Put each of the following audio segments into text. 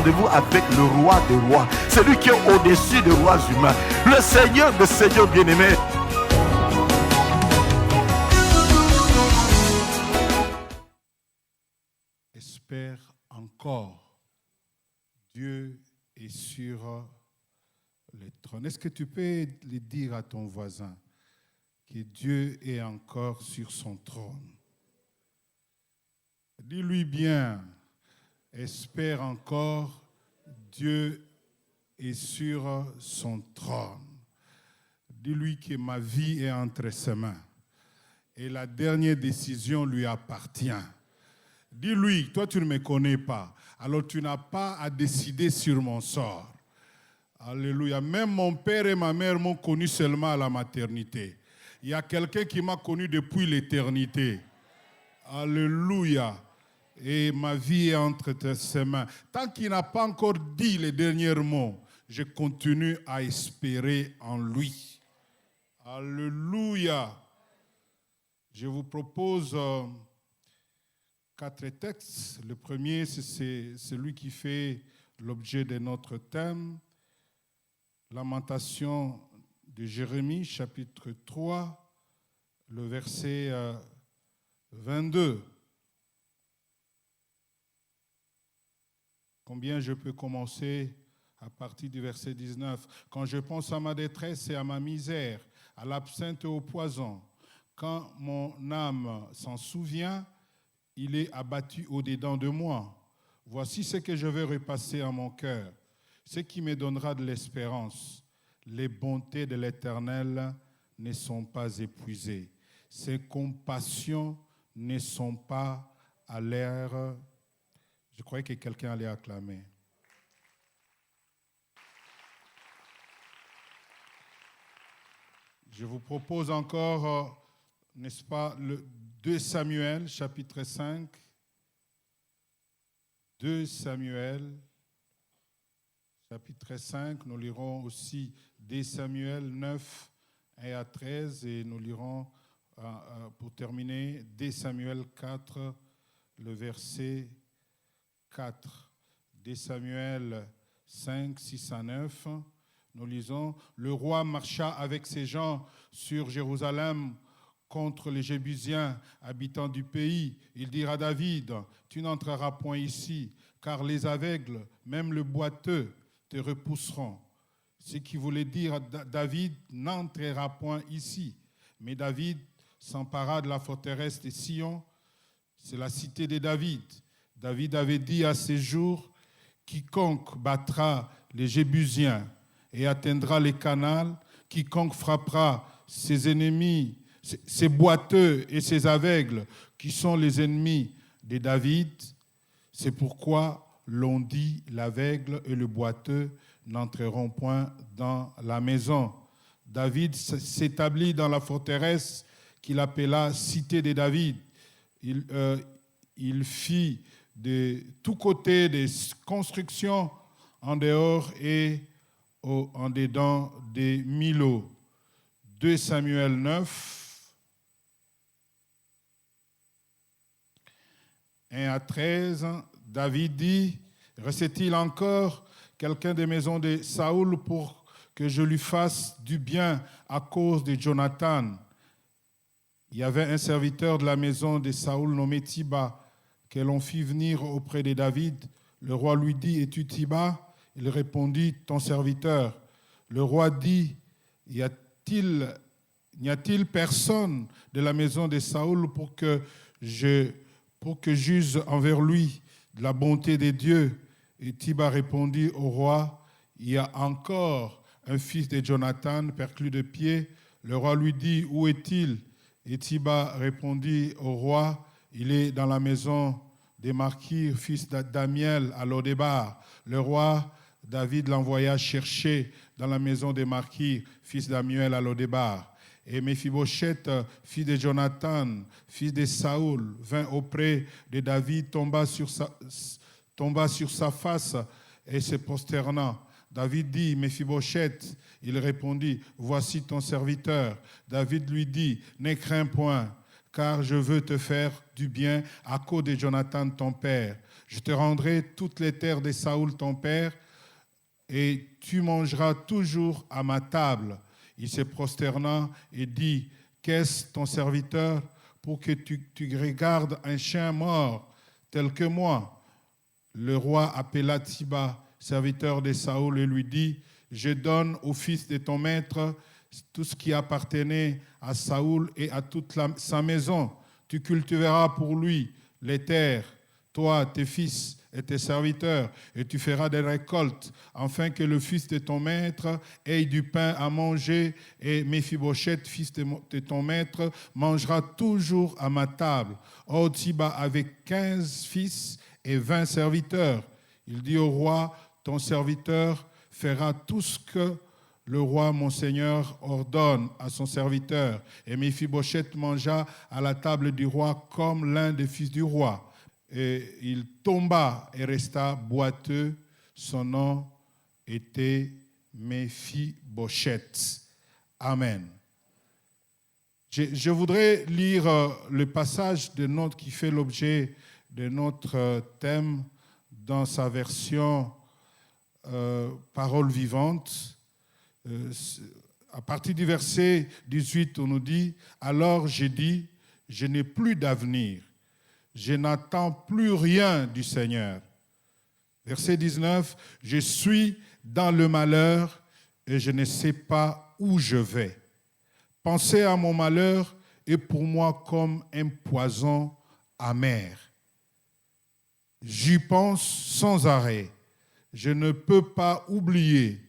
rendez-vous avec le roi des rois, celui qui est au-dessus des rois humains, le Seigneur des seigneurs bien-aimés. Espère encore. Dieu est sur le trône. Est-ce que tu peux le dire à ton voisin que Dieu est encore sur son trône? Dis-lui bien, espère encore, Dieu est sur son trône. Dis-lui que ma vie est entre ses mains et la dernière décision lui appartient. Dis-lui, toi tu ne me connais pas, alors tu n'as pas à décider sur mon sort. Alléluia. Même mon père et ma mère m'ont connu seulement à la maternité. Il y a quelqu'un qui m'a connu depuis l'éternité. Alléluia. Et ma vie est entre ses mains. Tant qu'il n'a pas encore dit les derniers mots, je continue à espérer en lui. Alléluia. Je vous propose 4 textes. Le premier, c'est celui qui fait l'objet de notre thème. Lamentation de Jérémie, chapitre 3, le verset 22. Combien je peux commencer à partir du verset 19? Quand je pense à ma détresse et à ma misère, à l'absinthe et au poison, quand mon âme s'en souvient, il est abattu au-dedans de moi. Voici ce que je vais repasser à mon cœur, ce qui me donnera de l'espérance. Les bontés de l'Éternel ne sont pas épuisées. Ses compassions ne sont pas à l'air. Je croyais que quelqu'un allait acclamer. Je vous propose encore, n'est-ce pas, le 2 Samuel, chapitre 5. 2 Samuel, chapitre 5. Nous lirons aussi 2 Samuel 9, 1 à 13. Et nous lirons, pour terminer, 2 Samuel 4, le verset 4. 2 Samuel 5, 6 à 9. Nous lisons, le roi marcha avec ses gens sur Jérusalem contre les Jébusiens, habitants du pays. Il dira à David, tu n'entreras point ici, car les aveugles, même le boiteux, te repousseront. Ce qui voulait dire à David, n'entrera point ici. Mais David s'empara de la forteresse de Sion, c'est la cité de David. David avait dit à ses jours, quiconque battra les Jébusiens et atteindra les canals, quiconque frappera ses ennemis, ses boiteux et ses aveugles, qui sont les ennemis de David. C'est pourquoi l'on dit l'aveugle et le boiteux n'entreront point dans la maison. David s'établit dans la forteresse qu'il appela Cité de David. Il fit de tous côtés des constructions en dehors et en dedans des Milo. 2 Samuel 9, 1 à 13, David dit, reste-t-il encore quelqu'un des maisons de Saoul pour que je lui fasse du bien à cause de Jonathan? Il y avait un serviteur de la maison de Saoul nommé Tiba, que l'on fit venir auprès de David. Le roi lui dit, es-tu Tiba? Il répondit, ton serviteur. Le roi dit, n'y a-t-il personne de la maison de Saoul pour que j'use envers lui de la bonté de Dieu? Et Tiba répondit au roi, il y a encore un fils de Jonathan perclus de pied. Le roi lui dit, où est-il? Et Tiba répondit au roi, il est dans la maison de Marquis, fils d'Amiel, à Lodébar. Le roi David l'envoya chercher dans la maison de Marquis, fils d'Amiel, à Lodébar. Et Méphibosheth, fils de Jonathan, fils de Saoul, vint auprès de David, tomba sur sa face et se prosternant. David dit, Méphibosheth, il répondit, voici ton serviteur. David lui dit, ne crains point, car je veux te faire du bien à cause de Jonathan ton père. Je te rendrai toutes les terres de Saoul ton père, et tu mangeras toujours à ma table. Il se prosterna et dit, qu'est-ce ton serviteur pour que tu regardes un chien mort tel que moi? Le roi appela Tsiba, serviteur de Saoul, et lui dit, je donne au fils de ton maître tout ce qui appartenait à Saoul et à toute sa maison. Tu cultiveras pour lui les terres, toi, tes fils et tes serviteurs, et tu feras des récoltes, afin que le fils de ton maître ait du pain à manger, et Méphibosheth, fils de ton maître, mangera toujours à ma table. Or, Tsiba avait 15 fils et 20 serviteurs. Il dit au roi, ton serviteur fera tout ce que le roi, mon seigneur, ordonne à son serviteur. Et Méphibosheth mangea à la table du roi comme l'un des fils du roi. Et il tomba et resta boiteux. Son nom était Méphibosheth. Amen. Je voudrais lire le passage qui fait l'objet de notre thème dans sa version Parole vivante. À partir du verset 18, on nous dit, alors j'ai dit, je n'ai plus d'avenir. Je n'attends plus rien du Seigneur. Verset 19, je suis dans le malheur et je ne sais pas où je vais. Penser à mon malheur est pour moi comme un poison amer. J'y pense sans arrêt. Je ne peux pas oublier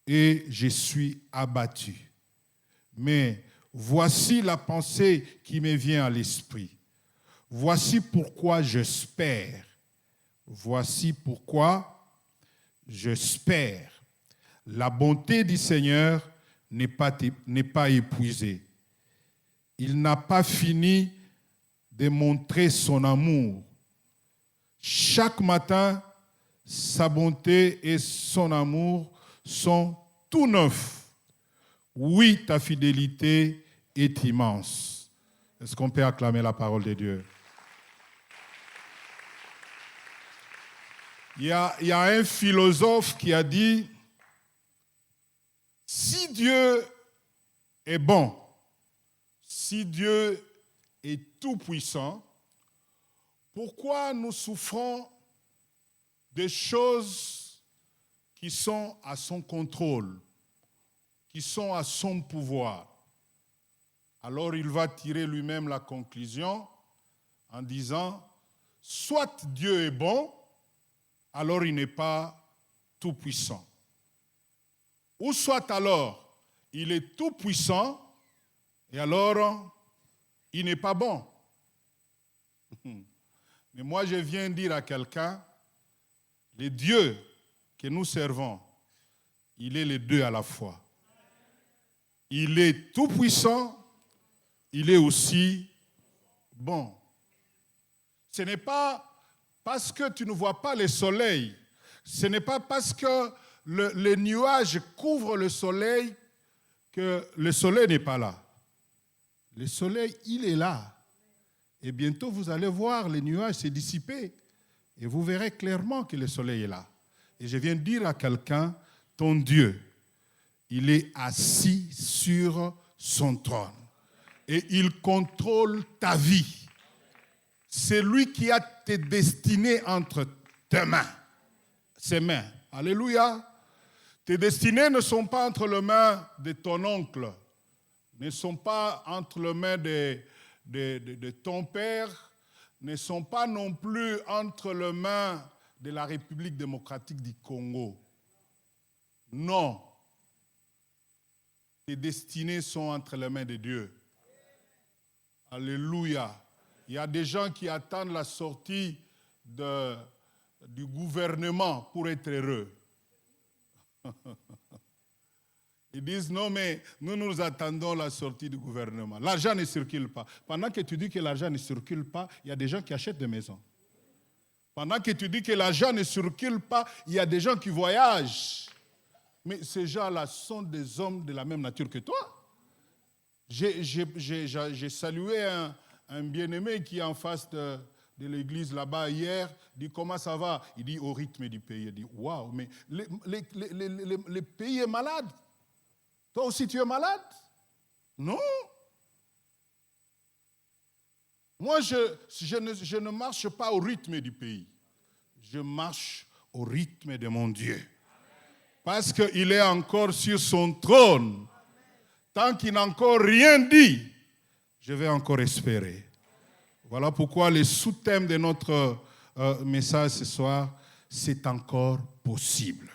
et je suis abattu. Mais voici la pensée qui me vient à l'esprit. Voici pourquoi j'espère. Voici pourquoi j'espère. La bonté du Seigneur n'est pas épuisée. Il n'a pas fini de montrer son amour. Chaque matin, sa bonté et son amour sont tout neufs. Oui, ta fidélité est immense. Est-ce qu'on peut acclamer la parole de Dieu? Il y a un philosophe qui a dit, si Dieu est bon, si Dieu est tout-puissant, pourquoi nous souffrons des choses qui sont à son contrôle, qui sont à son pouvoir? Alors il va tirer lui-même la conclusion en disant, soit Dieu est bon, alors il n'est pas tout-puissant. Ou soit alors, il est tout-puissant, et alors, il n'est pas bon. Mais moi, je viens dire à quelqu'un, le Dieu que nous servons, il est les deux à la fois. Il est tout-puissant, il est aussi bon. Ce n'est pas parce que tu ne vois pas le soleil, ce n'est pas parce que les nuages couvrent le soleil que le soleil n'est pas là. Le soleil, il est là. Et bientôt, vous allez voir les nuages se dissiper. Et vous verrez clairement que le soleil est là. Et je viens de dire à quelqu'un, ton Dieu, il est assis sur son trône. Et il contrôle ta vie. C'est lui qui a tes destinées entre tes mains. Ses mains. Alléluia. Tes destinées ne sont pas entre les mains de ton oncle, ne sont pas entre les mains de ton père, ne sont pas non plus entre les mains de la République démocratique du Congo. Non. Tes destinées sont entre les mains de Dieu. Alléluia. Il y a des gens qui attendent la sortie du gouvernement pour être heureux. Ils disent, non, mais nous attendons la sortie du gouvernement. L'argent ne circule pas. Pendant que tu dis que l'argent ne circule pas, il y a des gens qui achètent des maisons. Pendant que tu dis que l'argent ne circule pas, il y a des gens qui voyagent. Mais ces gens-là sont des hommes de la même nature que toi. J'ai salué un bien-aimé qui est en face de l'église là-bas hier. Il dit, comment ça va? Il dit, au rythme du pays. Il dit, waouh, mais le pays est malade. Toi aussi, tu es malade? Non. Moi, je ne marche pas au rythme du pays. Je marche au rythme de mon Dieu. Parce qu'il est encore sur son trône. Tant qu'il n'a encore rien dit, je vais encore espérer. Voilà pourquoi le sous-thème de notre message ce soir, c'est encore possible.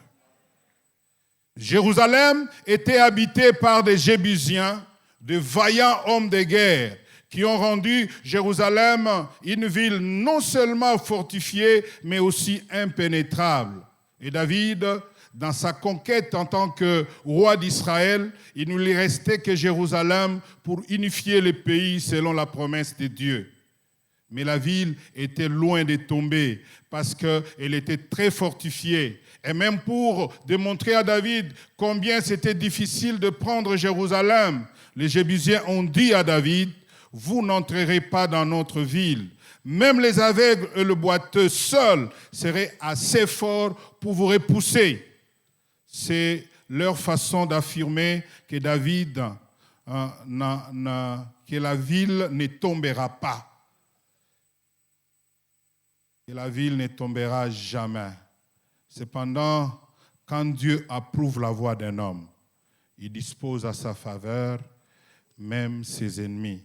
Jérusalem était habitée par des Jébusiens, de vaillants hommes de guerre, qui ont rendu Jérusalem une ville non seulement fortifiée, mais aussi impénétrable. Et David, dans sa conquête en tant que roi d'Israël, il ne lui restait que Jérusalem pour unifier le pays selon la promesse de Dieu. Mais la ville était loin de tomber parce qu'elle était très fortifiée. Et même pour démontrer à David combien c'était difficile de prendre Jérusalem, les Jébusiens ont dit à David, « Vous n'entrerez pas dans notre ville. Même les aveugles et le boiteux seuls seraient assez forts pour vous repousser. » C'est leur façon d'affirmer que David, que la ville ne tombera pas. Que la ville ne tombera jamais. Cependant, quand Dieu approuve la voie d'un homme, il dispose à sa faveur même ses ennemis.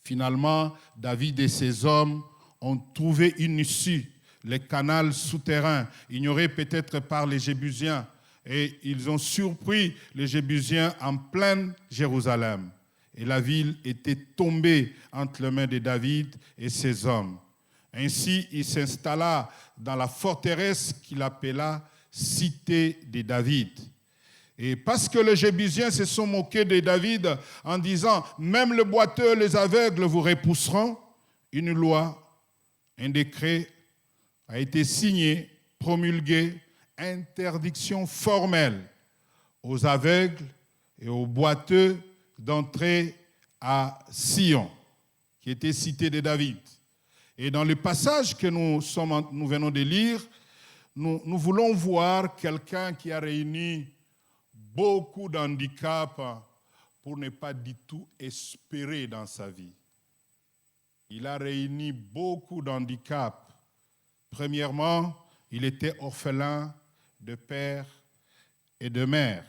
Finalement, David et ses hommes ont trouvé une issue, les canaux souterrains, ignorés peut-être par les Jébusiens, et ils ont surpris les Jébusiens en pleine Jérusalem. Et la ville était tombée entre les mains de David et ses hommes. Ainsi, il s'installa dans la forteresse qu'il appela Cité de David. Et parce que les Jébusiens se sont moqués de David en disant « Même le boiteux et les aveugles vous repousseront », une loi, un décret a été signé, promulgué, interdiction formelle aux aveugles et aux boiteux d'entrer à Sion, qui était cité de David. Et dans le passage que nous venons de lire, nous voulons voir quelqu'un qui a réuni beaucoup d'handicaps pour ne pas du tout espérer dans sa vie. Il a réuni beaucoup d'handicaps. Premièrement, il était orphelin de père et de mère,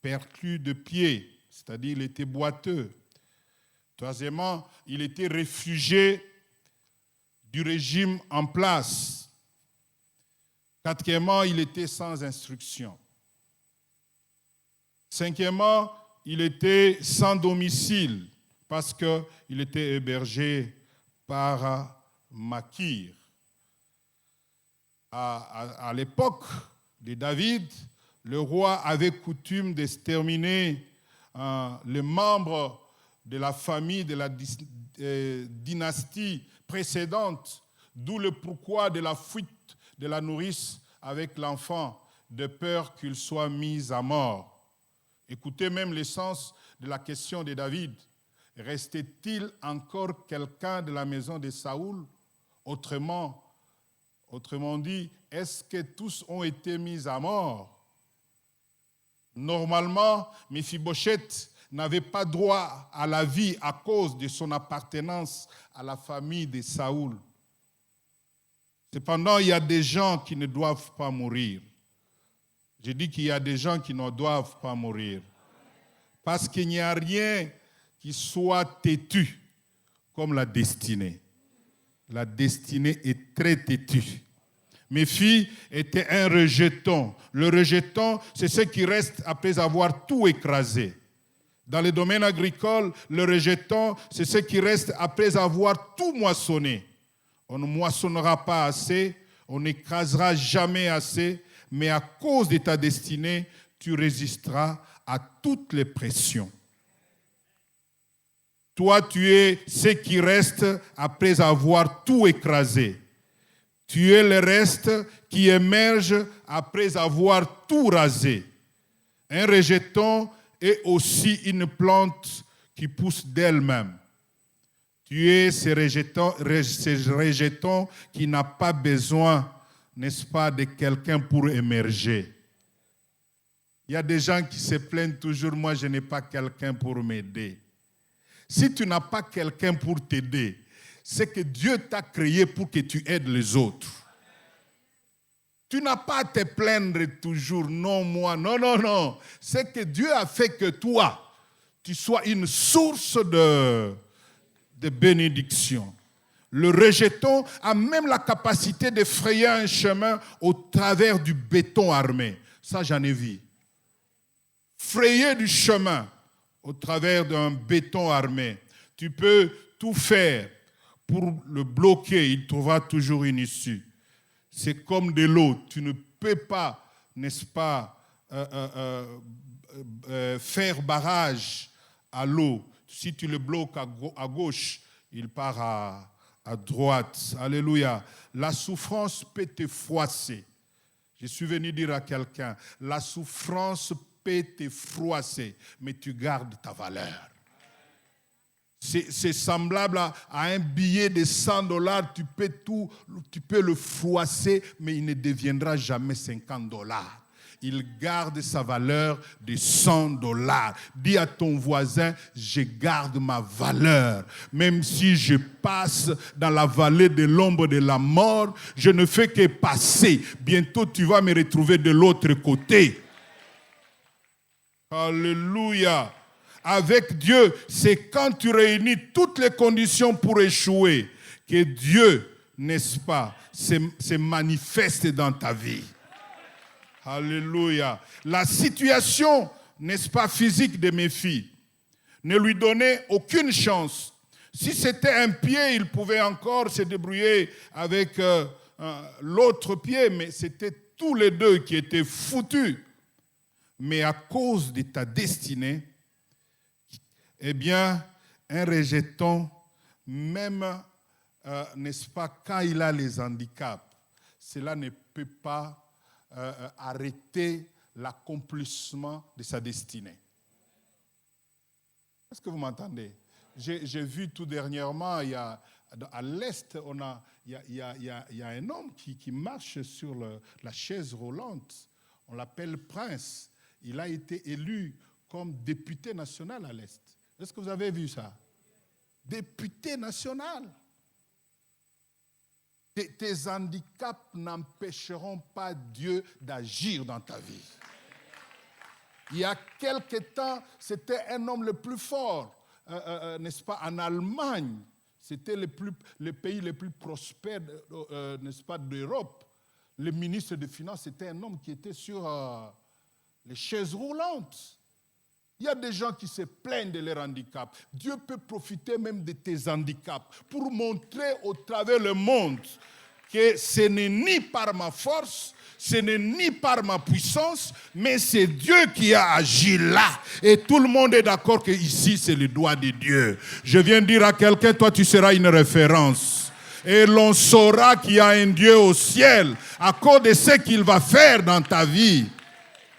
perclus de pied, c'est-à-dire il était boiteux. Troisièmement, il était réfugié du régime en place. Quatrièmement, il était sans instruction. Cinquièmement, il était sans domicile parce qu'il était hébergé par Makir. À l'époque de David, le roi avait coutume d'exterminer les membres de la famille de la dynastie précédente, d'où le pourquoi de la fuite de la nourrice avec l'enfant, de peur qu'il soit mis à mort. Écoutez même l'essence de la question de David. Restait-il encore quelqu'un de la maison de Saoul? Autrement dit, est-ce que tous ont été mis à mort? Normalement, Méphibosheth n'avait pas droit à la vie à cause de son appartenance à la famille de Saoul. Cependant, il y a des gens qui ne doivent pas mourir. Je dis qu'il y a des gens qui ne doivent pas mourir. Parce qu'il n'y a rien qui soit têtu comme la destinée. La destinée est très têtue. Méphi était un rejeton. Le rejeton, c'est ce qui reste après avoir tout écrasé. Dans le domaine agricole, le rejeton, c'est ce qui reste après avoir tout moissonné. On ne moissonnera pas assez, on n'écrasera jamais assez, mais à cause de ta destinée, tu résisteras à toutes les pressions. Toi, tu es ce qui reste après avoir tout écrasé. Tu es le reste qui émerge après avoir tout rasé. Un rejeton est aussi une plante qui pousse d'elle-même. Tu es ces rejetons qui n'a pas besoin, n'est-ce pas, de quelqu'un pour émerger. Il y a des gens qui se plaignent toujours, moi je n'ai pas quelqu'un pour m'aider. Si tu n'as pas quelqu'un pour t'aider, c'est que Dieu t'a créé pour que tu aides les autres. Tu n'as pas à te plaindre toujours, non moi, non, non, non. C'est que Dieu a fait que toi, tu sois une source de bénédiction. Le rejeton a même la capacité de frayer un chemin au travers du béton armé. Ça, j'en ai vu. Frayer du chemin au travers d'un béton armé. Tu peux tout faire pour le bloquer, il trouvera toujours une issue. C'est comme de l'eau, tu ne peux pas, n'est-ce pas, faire barrage à l'eau. Si tu le bloques à gauche, il part à droite. Alléluia. La souffrance peut te froisser. Je suis venu dire à quelqu'un, la souffrance peut te froisser, mais tu gardes ta valeur. C'est semblable à un billet de $100, tu peux le froisser, mais il ne deviendra jamais $50. Il garde sa valeur de $100. Dis à ton voisin, je garde ma valeur. Même si je passe dans la vallée de l'ombre de la mort, je ne fais que passer. Bientôt, tu vas me retrouver de l'autre côté. Alléluia. Avec Dieu, c'est quand tu réunis toutes les conditions pour échouer que Dieu, n'est-ce pas, se manifeste dans ta vie. Alléluia. La situation, n'est-ce pas, physique de mes filles ne lui donnait aucune chance. Si c'était un pied, il pouvait encore se débrouiller avec l'autre pied, mais c'était tous les deux qui étaient foutus. Mais à cause de ta destinée, eh bien, un rejeton, même, n'est-ce pas, quand il a les handicaps, cela ne peut pas arrêter l'accomplissement de sa destinée. Est-ce que vous m'entendez? J'ai vu tout dernièrement, à l'Est, il y a un homme qui marche sur la chaise roulante. On l'appelle Prince. Il a été élu comme député national à l'Est. Est-ce que vous avez vu ça? Député national. Tes handicaps n'empêcheront pas Dieu d'agir dans ta vie. Il y a quelque temps, c'était un homme le plus fort, n'est-ce pas, en Allemagne. C'était le pays le plus prospère, n'est-ce pas, d'Europe. Le ministre des Finances, c'était un homme qui était sur les chaises roulantes. Il y a des gens qui se plaignent de leur handicap. Dieu peut profiter même de tes handicaps pour montrer au travers le monde que ce n'est ni par ma force, ce n'est ni par ma puissance, mais c'est Dieu qui a agi là. Et tout le monde est d'accord que ici c'est le doigt de Dieu. Je viens dire à quelqu'un, toi tu seras une référence. Et l'on saura qu'il y a un Dieu au ciel à cause de ce qu'il va faire dans ta vie.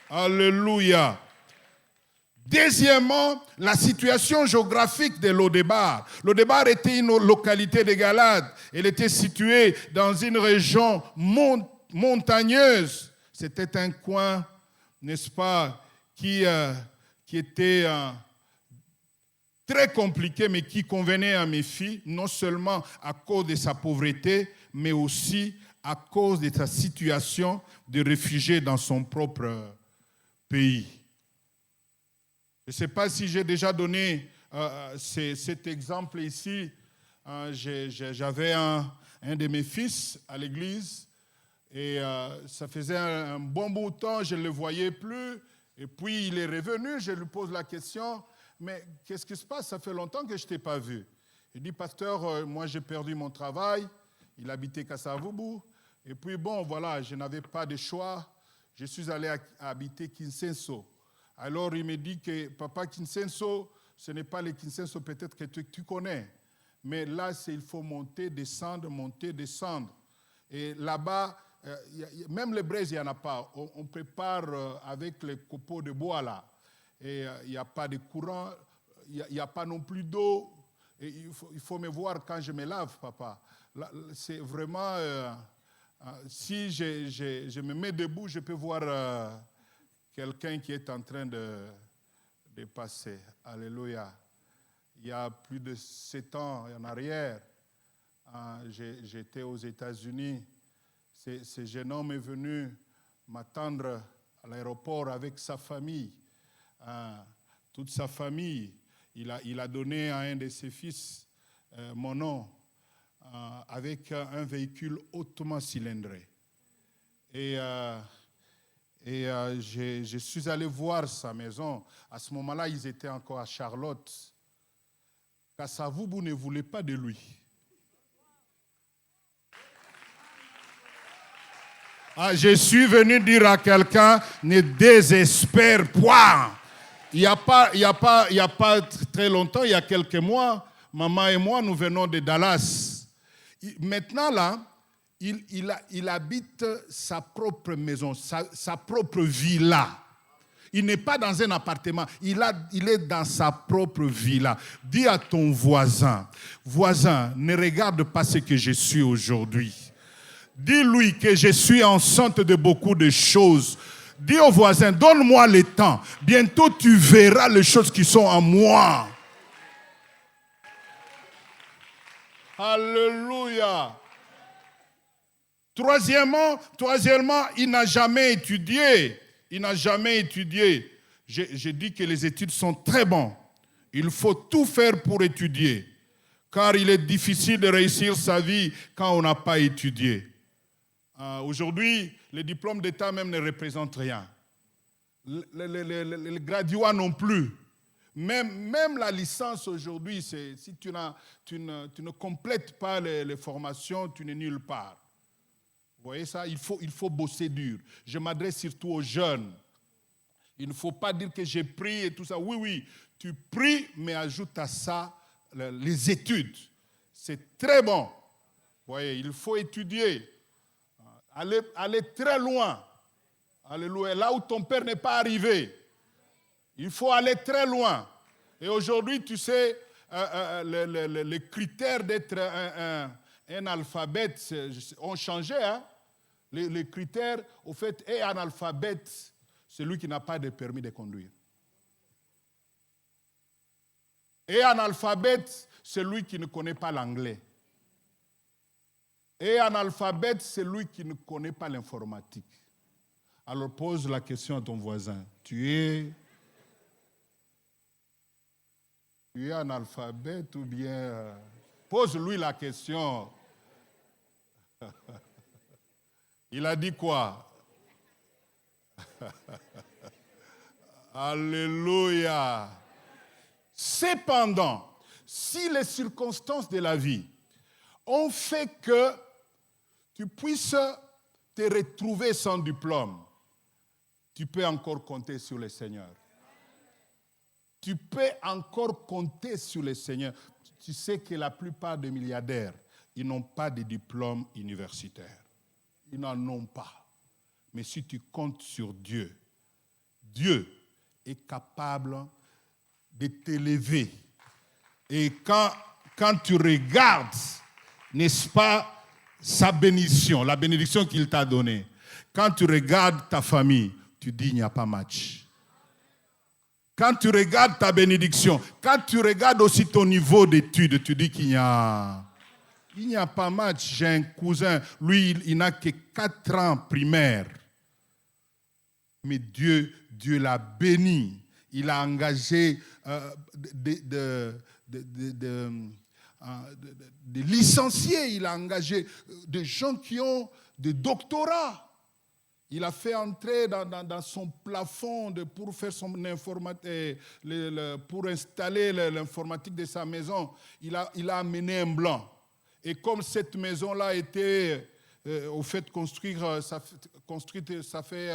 Alléluia. Deuxièmement, la situation géographique de Lodébar. Lodébar était une localité de Galade. Elle était située dans une région montagneuse. C'était un coin, n'est-ce pas, qui était très compliqué, mais qui convenait à mes filles, non seulement à cause de sa pauvreté, mais aussi à cause de sa situation de réfugié dans son propre pays. Je ne sais pas si j'ai déjà donné cet exemple ici. J'avais un de mes fils à l'église et ça faisait un bon bout de temps, je ne le voyais plus. Et puis il est revenu, je lui pose la question, mais qu'est-ce qui se passe? Ça fait longtemps que je ne t'ai pas vu. Il dit, pasteur, moi j'ai perdu mon travail. Il habitait Kasavubu. Et puis bon, voilà, je n'avais pas de choix. Je suis allé habiter Kinsenso. Alors il me dit que papa Kinsenso, ce n'est pas le Kinsenso peut-être que tu connais. Mais là, il faut monter, descendre, monter, descendre. Et là-bas, même les braises, il n'y en a pas. On prépare avec les copeaux de bois là. et il n'y a pas de courant, il n'y a pas non plus d'eau. Et il faut me voir quand je me lave, papa. Là, c'est vraiment... si je me mets debout, je peux voir quelqu'un qui est en train de passer. Alléluia. Il y a plus de 7 ans en arrière, j'étais aux États-Unis. Ce jeune homme est venu m'attendre à l'aéroport avec sa famille. Toute sa famille. Il a donné à un de ses fils mon nom avec un véhicule hautement cylindré. Et je suis allé voir sa maison. À ce moment-là, ils étaient encore à Charlotte. Kasavubu ne voulait pas de lui. Je suis venu dire à quelqu'un, ne désespère point. Il n'y a pas très longtemps, il y a quelques mois, maman et moi, nous venons de Dallas. Maintenant, là, il habite sa propre maison, sa propre villa. Il n'est pas dans un appartement, il est dans sa propre villa. Dis à ton voisin, ne regarde pas ce que je suis aujourd'hui. Dis-lui que je suis enceinte de beaucoup de choses. Dis au voisin, donne-moi le temps. Bientôt, tu verras les choses qui sont en moi. Alléluia. Troisièmement, il n'a jamais étudié. J'ai dit que les études sont très bonnes. Il faut tout faire pour étudier. Car il est difficile de réussir sa vie quand on n'a pas étudié. Aujourd'hui, les diplômes d'État même ne représentent rien. Les graduats non plus. Même la licence aujourd'hui, si tu ne complètes pas les formations, tu n'es nulle part. Vous voyez ça? Il faut bosser dur. Je m'adresse surtout aux jeunes. Il ne faut pas dire que j'ai pris et tout ça. Oui, tu pries, mais ajoute à ça les études. C'est très bon. Vous voyez, il faut étudier. Aller très loin. Alléluia. Là où ton père n'est pas arrivé. Il faut aller très loin. Et aujourd'hui, tu sais, les critères d'être un alphabète ont changé. Hein? Les critères, au fait, est analphabète, celui qui n'a pas de permis de conduire. Et analphabète, celui qui ne connaît pas l'anglais. Et analphabète, c'est lui qui ne connaît pas l'informatique. Alors pose la question à ton voisin. Tu es analphabète ou bien... Pose-lui la question. Il a dit quoi? Alléluia. Cependant, si les circonstances de la vie ont fait que tu puisses te retrouver sans diplôme, tu peux encore compter sur le Seigneur. Tu peux encore compter sur le Seigneur. Tu sais que la plupart des milliardaires, ils n'ont pas de diplôme universitaire. Ils n'en ont pas. Mais si tu comptes sur Dieu, Dieu est capable de t'élever. Et quand tu regardes, n'est-ce pas, sa bénédiction, la bénédiction qu'il t'a donnée, quand tu regardes ta famille, tu dis il n'y a pas match. Quand tu regardes ta bénédiction, quand tu regardes aussi ton niveau d'études, tu dis qu'il n'y a pas match. J'ai un cousin, lui, il n'a que 4 ans primaire. Mais Dieu l'a béni. Il a engagé des licenciés, il a engagé des gens qui ont des doctorats. Il a fait entrer dans son plafond pour faire pour installer l'informatique de sa maison. Il a amené un blanc. Et comme cette maison-là était au fait construite, ça fait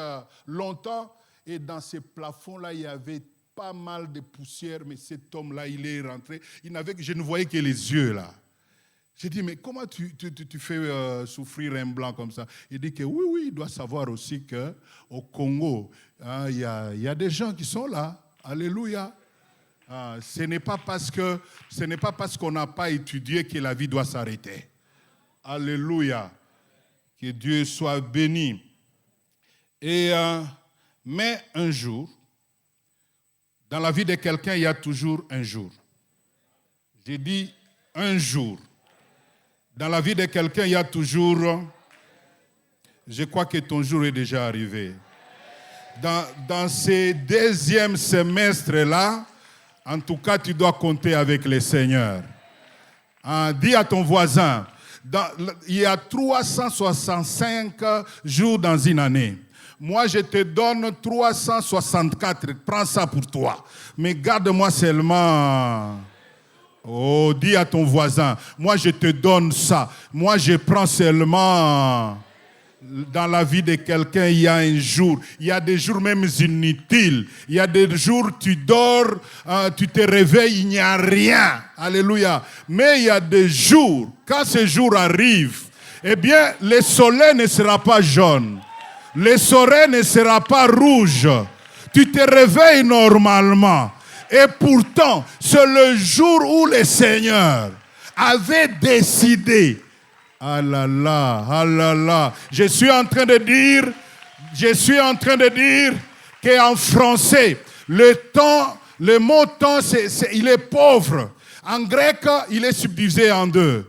longtemps, et dans ces plafonds-là, il y avait pas mal de poussière, mais cet homme-là, il est rentré. Je ne voyais que les yeux, là. J'ai dit, mais comment tu fais souffrir un blanc comme ça? Il dit que oui, il doit savoir aussi qu'au Congo, il y a des gens qui sont là. Alléluia. Ce n'est pas parce qu'on n'a pas étudié que la vie doit s'arrêter. Alléluia. Que Dieu soit béni. Mais un jour, dans la vie de quelqu'un, il y a toujours un jour. J'ai dit un jour. Dans la vie de quelqu'un, il y a toujours... Je crois que ton jour est déjà arrivé. Dans ces deuxièmes semestres-là, en tout cas, tu dois compter avec le Seigneur. Dis à ton voisin, il y a 365 jours dans une année. Moi, je te donne 364. Prends ça pour toi. Mais garde-moi seulement... Oh, dis à ton voisin, moi je te donne ça. Moi je prends seulement... Dans la vie de quelqu'un, il y a un jour. Il y a des jours même inutiles. Il y a des jours tu dors, tu te réveilles, il n'y a rien. Alléluia. Mais il y a des jours, quand ce jour arrive, eh bien, le soleil ne sera pas jaune. Le soleil ne sera pas rouge. Tu te réveilles normalement. Et pourtant, c'est le jour où le Seigneur avait décidé. Ah là là. Je suis en train de dire qu'en français, le mot temps, il est pauvre. En grec, il est subdivisé en deux.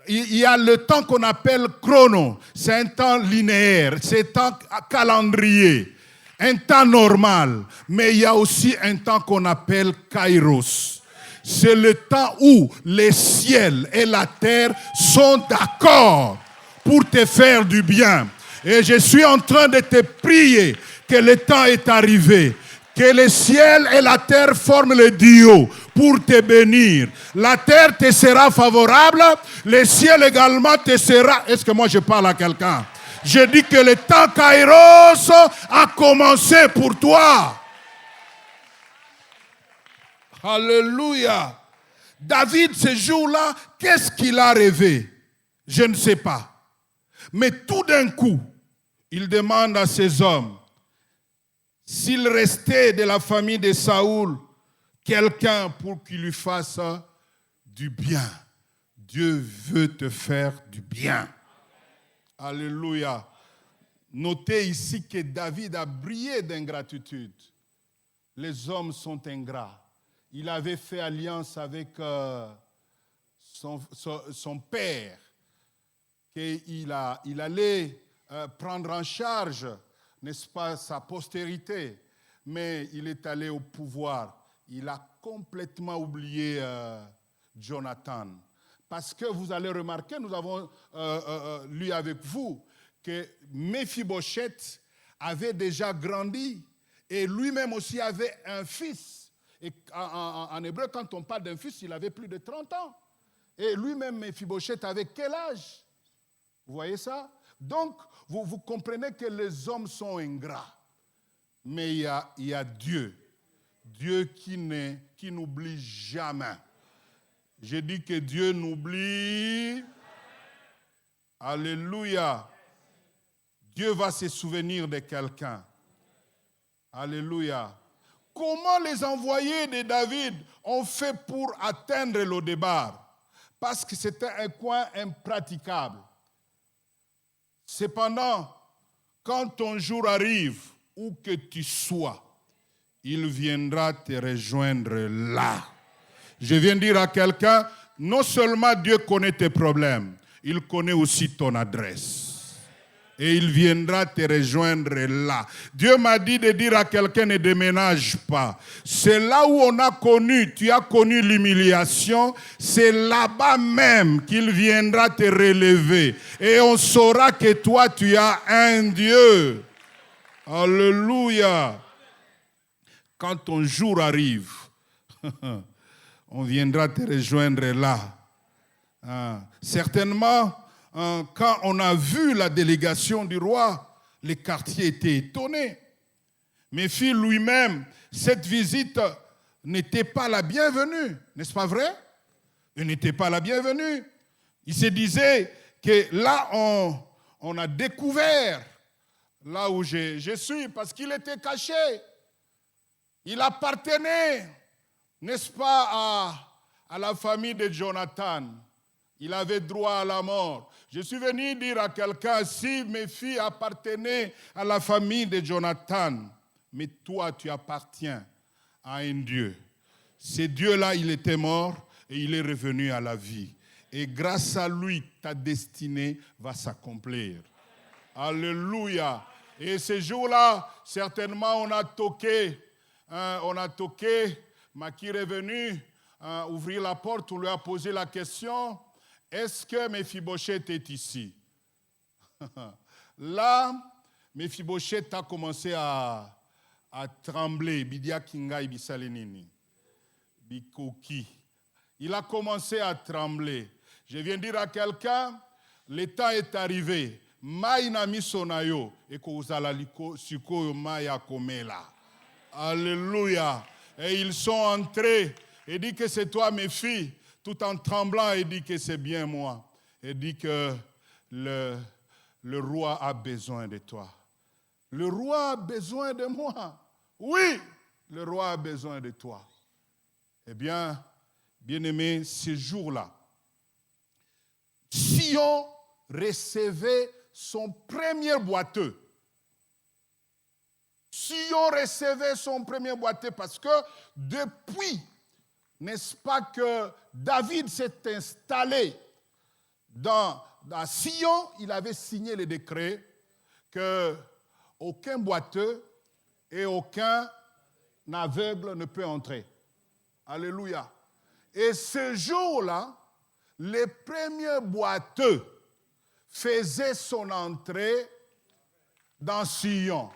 Il y a le temps qu'on appelle chrono, c'est un temps linéaire, c'est un temps calendrier, un temps normal. Mais il y a aussi un temps qu'on appelle kairos. C'est le temps où les ciels et la terre sont d'accord pour te faire du bien. Et je suis en train de te prier que le temps est arrivé, que le ciel et la terre forment le duo pour te bénir. La terre te sera favorable, le ciel également te sera... Est-ce que moi je parle à quelqu'un? Je dis que le temps Kairos a commencé pour toi. Alléluia. David, ce jour-là, qu'est-ce qu'il a rêvé? Je ne sais pas. Mais tout d'un coup, il demande à ses hommes, s'il restait de la famille de Saoul, quelqu'un pour qu'il lui fasse du bien. Dieu veut te faire du bien. Alléluia. Notez ici que David a brillé d'ingratitude. Les hommes sont ingrats. Il avait fait alliance avec son père, qu'il allait prendre en charge, n'est-ce pas, sa postérité. Mais il est allé au pouvoir. Il a complètement oublié Jonathan. Parce que vous allez remarquer, nous avons lu avec vous, que Méphibosheth avait déjà grandi et lui-même aussi avait un fils. Et en hébreu, quand on parle d'un fils, il avait plus de 30 ans. Et lui-même, Méphibosheth, avait quel âge? Vous voyez ça? Donc, vous comprenez que les hommes sont ingrats. Mais il y a Dieu. Dieu qui n'oublie jamais. J'ai dit que Dieu n'oublie. Alléluia. Dieu va se souvenir de quelqu'un. Alléluia. Comment les envoyés de David ont fait pour atteindre Lo-Débar? Parce que c'était un coin impraticable. Cependant, quand ton jour arrive, où que tu sois, il viendra te rejoindre là. Je viens dire à quelqu'un, non seulement Dieu connaît tes problèmes, il connaît aussi ton adresse. Et il viendra te rejoindre là. Dieu m'a dit de dire à quelqu'un, ne déménage pas. C'est là où tu as connu l'humiliation, c'est là-bas même qu'il viendra te relever. Et on saura que toi, tu as un Dieu. Alléluia. Quand ton jour arrive, on viendra te rejoindre là. Certainement, quand on a vu la délégation du roi, les quartiers étaient étonnés. Méphi lui-même, cette visite n'était pas la bienvenue, n'est-ce pas vrai? Elle n'était pas la bienvenue. Il se disait que là, on a découvert là où je suis, parce qu'il était caché. Il appartenait, n'est-ce pas, à la famille de Jonathan. Il avait droit à la mort. Je suis venu dire à quelqu'un, si mes filles appartenaient à la famille de Jonathan, mais toi, tu appartiens à un Dieu. Ce Dieu-là, il était mort et il est revenu à la vie. Et grâce à lui, ta destinée va s'accomplir. Alléluia. Et ce jour-là, certainement, on a toqué. Maki est venu ouvrir la porte, on lui a posé la question, est-ce que Mephibosheth est ici? Là, Mephibosheth a commencé à trembler. Bidia Kingai Bisalenini. Bikoki. Il a commencé à trembler. Je viens dire à quelqu'un, le temps est arrivé. Maïna misonayo et kozala suko maya komela. Alléluia. Et ils sont entrés et dit que c'est toi mes filles, tout en tremblant et dit que c'est bien moi. Et dit que le roi a besoin de toi. Le roi a besoin de moi. Oui, le roi a besoin de toi. Eh bien, bien-aimé, ce jour-là, Sion recevait son premier boiteux. Sion recevait son premier boiteux parce que depuis, n'est-ce pas que David s'est installé dans Sion, il avait signé le décret que aucun boiteux et aucun aveugle ne peut entrer. Alléluia. Et ce jour-là, les premiers boiteux faisaient son entrée dans Sion.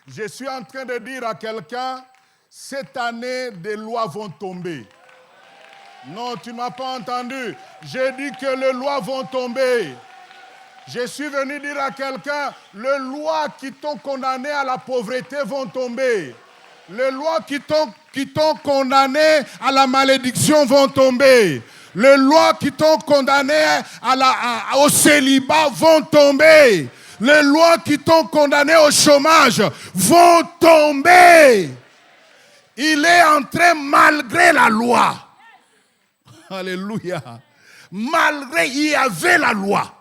Je suis en train de dire à quelqu'un, cette année, des lois vont tomber. Non, tu ne m'as pas entendu. J'ai dit que les lois vont tomber. Je suis venu dire à quelqu'un, les lois qui t'ont condamné à la pauvreté vont tomber. Les lois qui t'ont condamné à la malédiction vont tomber. Les lois qui t'ont condamné au célibat vont tomber. Les lois qui t'ont condamné au chômage vont tomber. Il est entré malgré la loi. Alléluia. Malgré, il y avait la loi.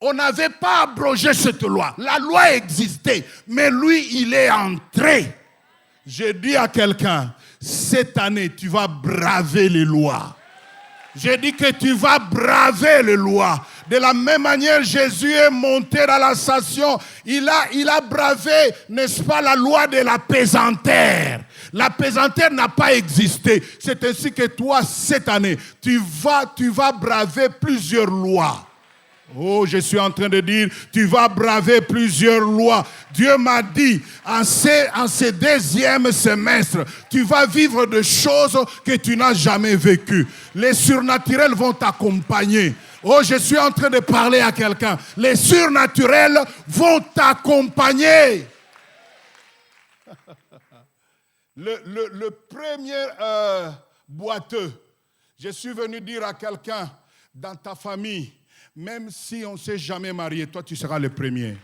On n'avait pas abrogé cette loi. La loi existait. Mais lui, il est entré. Je dis à quelqu'un, cette année, tu vas braver les lois. Je dis que tu vas braver les lois. De la même manière, Jésus est monté dans la station. Il a bravé, n'est-ce pas, la loi de la pesanteur. La pesanteur n'a pas existé. C'est ainsi que toi, cette année, tu vas braver plusieurs lois. Oh, je suis en train de dire, tu vas braver plusieurs lois. Dieu m'a dit, en ce deuxième semestre, tu vas vivre des choses que tu n'as jamais vécues. Les surnaturels vont t'accompagner. Oh, je suis en train de parler à quelqu'un. Les surnaturels vont t'accompagner. Le premier boiteux, je suis venu dire à quelqu'un, dans ta famille, même si on ne s'est jamais marié, toi tu seras le premier.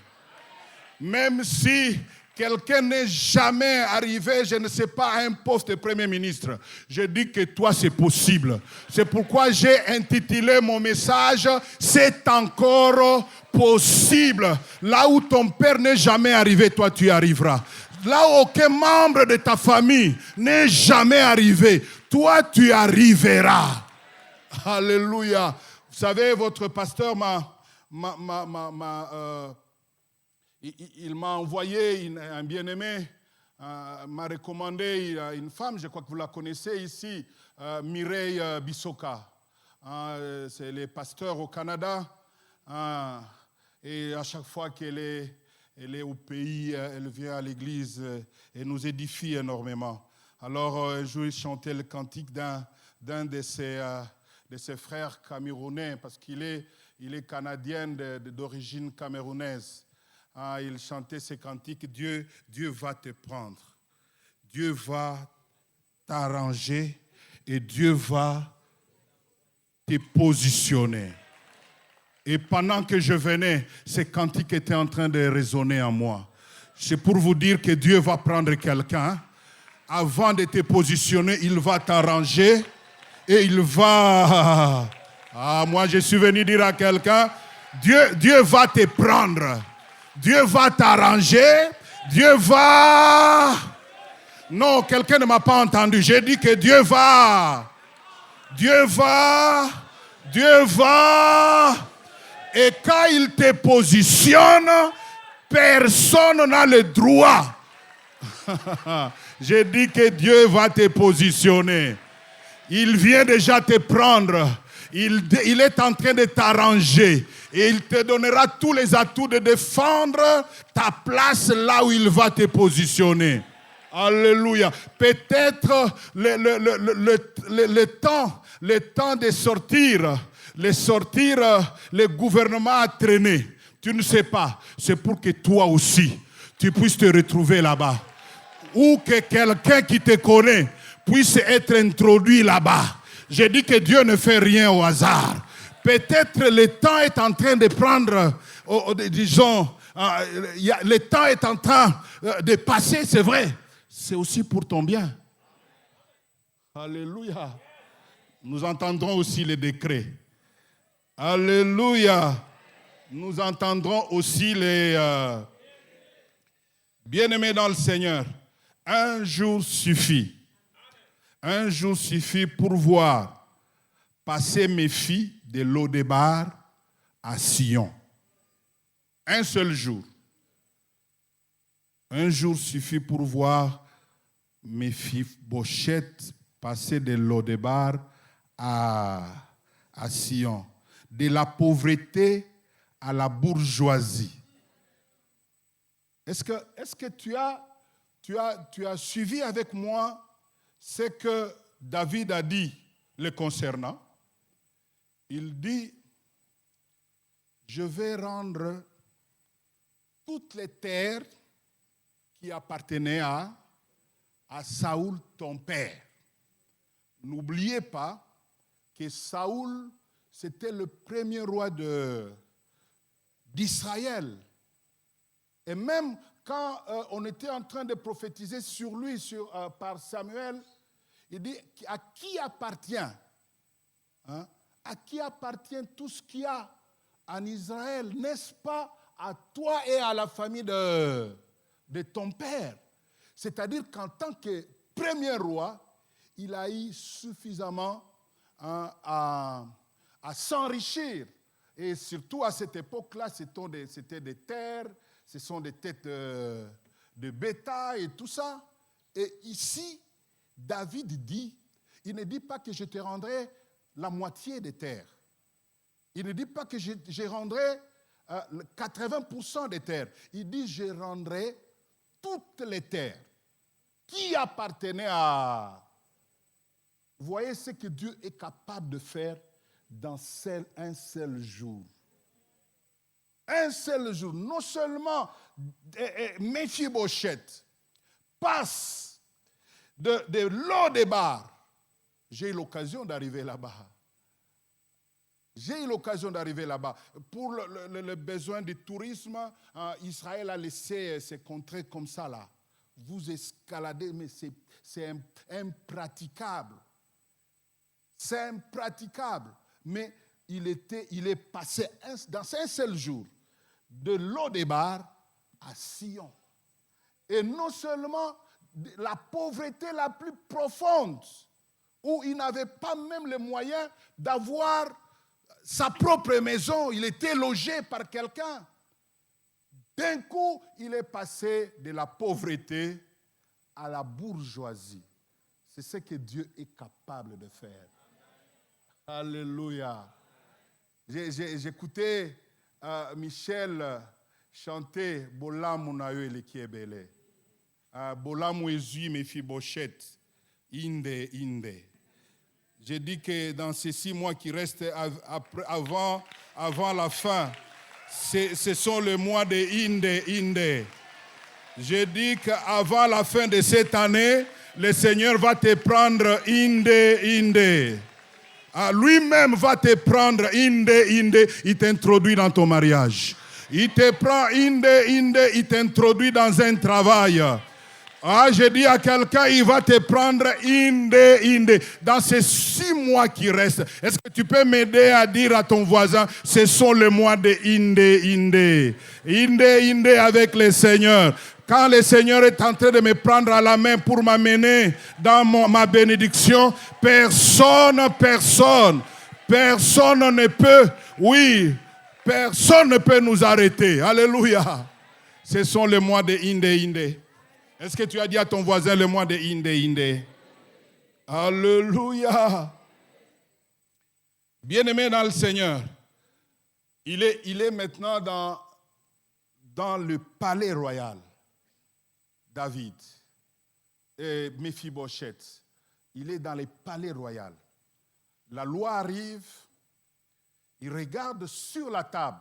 Même si quelqu'un n'est jamais arrivé, je ne sais pas, à un poste de Premier ministre, je dis que toi c'est possible. C'est pourquoi j'ai intitulé mon message « C'est encore possible ». Là où ton père n'est jamais arrivé, toi tu y arriveras. Là où aucun membre de ta famille n'est jamais arrivé, toi tu arriveras. Alléluia. Vous savez, votre pasteur il m'a envoyé un bien-aimé, m'a recommandé une femme, je crois que vous la connaissez ici, Mireille Bissoka. C'est le pasteur au Canada. Et à chaque fois qu'elle est au pays, elle vient à l'église et nous édifie énormément. Alors, un jour, il chantait le cantique d'un de ses frères camerounais, parce qu'il est canadien d'origine camerounaise. Il chantait ce cantique, Dieu va te prendre, Dieu va t'arranger et Dieu va te positionner. Et pendant que je venais, ce cantique était en train de résonner en moi. C'est pour vous dire que Dieu va prendre quelqu'un. Avant de te positionner, il va t'arranger et il va... Ah, moi je suis venu dire à quelqu'un, Dieu va te prendre. Dieu va t'arranger. Dieu va... Non, quelqu'un ne m'a pas entendu. J'ai dit que Dieu va. Dieu va. Dieu va. Et quand il te positionne, personne n'a le droit. J'ai dit que Dieu va te positionner. Il vient déjà te prendre. Il est en train de t'arranger. Et il te donnera tous les atouts de défendre ta place là où il va te positionner. Alléluia. Peut-être le temps de sortir, le gouvernement a traîné. Tu ne sais pas. C'est pour que toi aussi, tu puisses te retrouver là-bas. Ou que quelqu'un qui te connaît puisse être introduit là-bas. J'ai dit que Dieu ne fait rien au hasard. Peut-être le temps est en train de prendre, disons, le temps est en train de passer, c'est vrai. C'est aussi pour ton bien. Alléluia. Nous entendrons aussi les décrets. Alléluia. Nous entendrons aussi les... Bien-aimés dans le Seigneur, un jour suffit. Un jour suffit pour voir passer mes filles de Lo-Débar à Sion. Un seul jour. Un jour suffit pour voir mes filles Bochette passer de Lo-Débar à Sion. De la pauvreté à la bourgeoisie. Est-ce que tu as suivi avec moi ce que David a dit le concernant? Il dit, je vais rendre toutes les terres qui appartenaient à Saoul, ton père. N'oubliez pas que Saoul, c'était le premier roi d'Israël. Et même quand on était en train de prophétiser sur lui par Samuel, il dit, à qui appartient à qui appartient tout ce qu'il y a en Israël? N'est-ce pas à toi et à la famille de ton père? C'est-à-dire qu'en tant que premier roi, il a eu suffisamment à s'enrichir. Et surtout à cette époque-là, c'était des terres, ce sont des têtes de bétail et tout ça. Et ici, David dit, il ne dit pas que je te rendrai la moitié des terres. Il ne dit pas que je rendrai 80% des terres. Il dit, je rendrai toutes les terres qui appartenaient à... Vous voyez ce que Dieu est capable de faire dans un seul jour. Un seul jour. Non seulement Méphibosheth passe de Lo-Débar. J'ai eu l'occasion d'arriver là-bas. Pour le besoin du tourisme, Israël a laissé ces contrées comme ça là. Vous escaladez, mais c'est impraticable. C'est impraticable. Mais il est passé dans un seul jour de Lo-Débar à Sion. Et non seulement la pauvreté la plus profonde, où il n'avait pas même les moyens d'avoir sa propre maison, il était logé par quelqu'un. D'un coup, il est passé de la pauvreté à la bourgeoisie. C'est ce que Dieu est capable de faire. Alléluia. J'écoutais Michel chanter « Bolamu na yo elikiebele ». « Bolamu ezui Méphibosheth, inde, inde ». J'ai dit que dans ces 6 mois qui restent avant la fin, ce sont les mois de inde, inde. J'ai dit qu'avant la fin de cette année, le Seigneur va te prendre inde, inde. Lui-même va te prendre inde, inde. Il t'introduit dans ton mariage. Il te prend, il t'introduit dans un travail. Ah, je dis à quelqu'un, il va te prendre dans ces 6 mois qui restent. Est-ce que tu peux m'aider à dire à ton voisin, ce sont les mois de Inde avec le Seigneur. Quand le Seigneur est en train de me prendre à la main pour m'amener dans ma bénédiction, personne ne peut nous arrêter. Alléluia. Ce sont les mois de Inde. Est-ce que tu as dit à ton voisin le mois de Inde? Alléluia. Bien-aimé dans le Seigneur, il est maintenant dans le palais royal. David et Méphibosheth, il est dans le palais royal. La loi arrive, il regarde sur la table.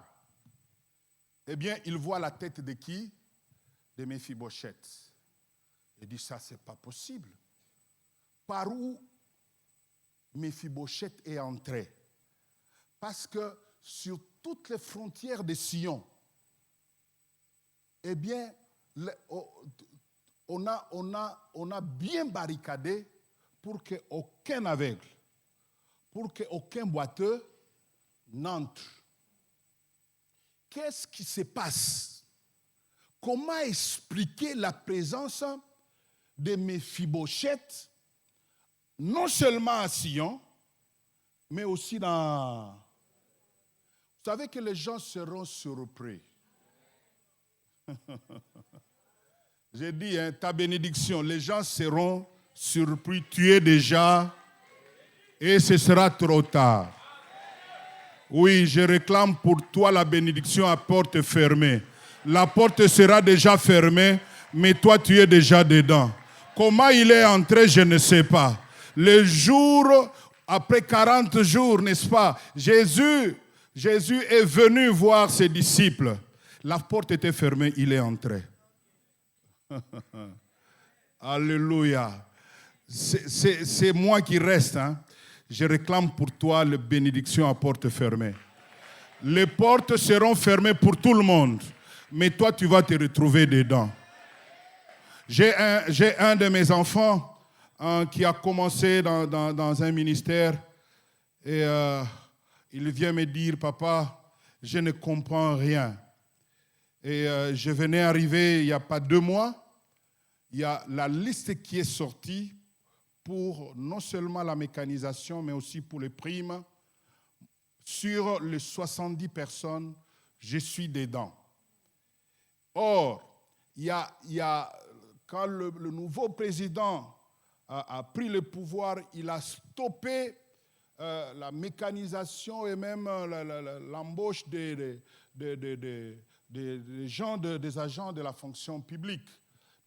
Eh bien, il voit la tête de qui? De Méphibosheth. Il dit, ça, c'est pas possible. Par où Méphibosheth est entré? Parce que sur toutes les frontières de Sion, eh bien, on a bien barricadé pour qu'aucun aveugle, pour qu'aucun boiteux n'entre. Qu'est-ce qui se passe? Comment expliquer la présence de Méphibosheth, non seulement à Sion, mais aussi dans... Vous savez que les gens seront surpris. J'ai dit, ta bénédiction, les gens seront surpris. Tu es déjà, et ce sera trop tard. Oui, je réclame pour toi la bénédiction à porte fermée. La porte sera déjà fermée, mais toi, tu es déjà dedans. Comment il est entré, je ne sais pas. Le jour, après 40 jours, n'est-ce pas, Jésus est venu voir ses disciples. La porte était fermée, il est entré. Alléluia. C'est moi qui reste. Je réclame pour toi la bénédiction à porte fermée. Les portes seront fermées pour tout le monde, mais toi, tu vas te retrouver dedans. J'ai un de mes enfants qui a commencé dans un ministère et il vient me dire, papa, je ne comprends rien. Et je venais arriver il n'y a pas 2 mois. Il y a la liste qui est sortie pour non seulement la mécanisation, mais aussi pour les primes. Sur les 70 personnes, je suis dedans. Or, quand le nouveau président a pris le pouvoir, il a stoppé la mécanisation et même l'embauche des agents de la fonction publique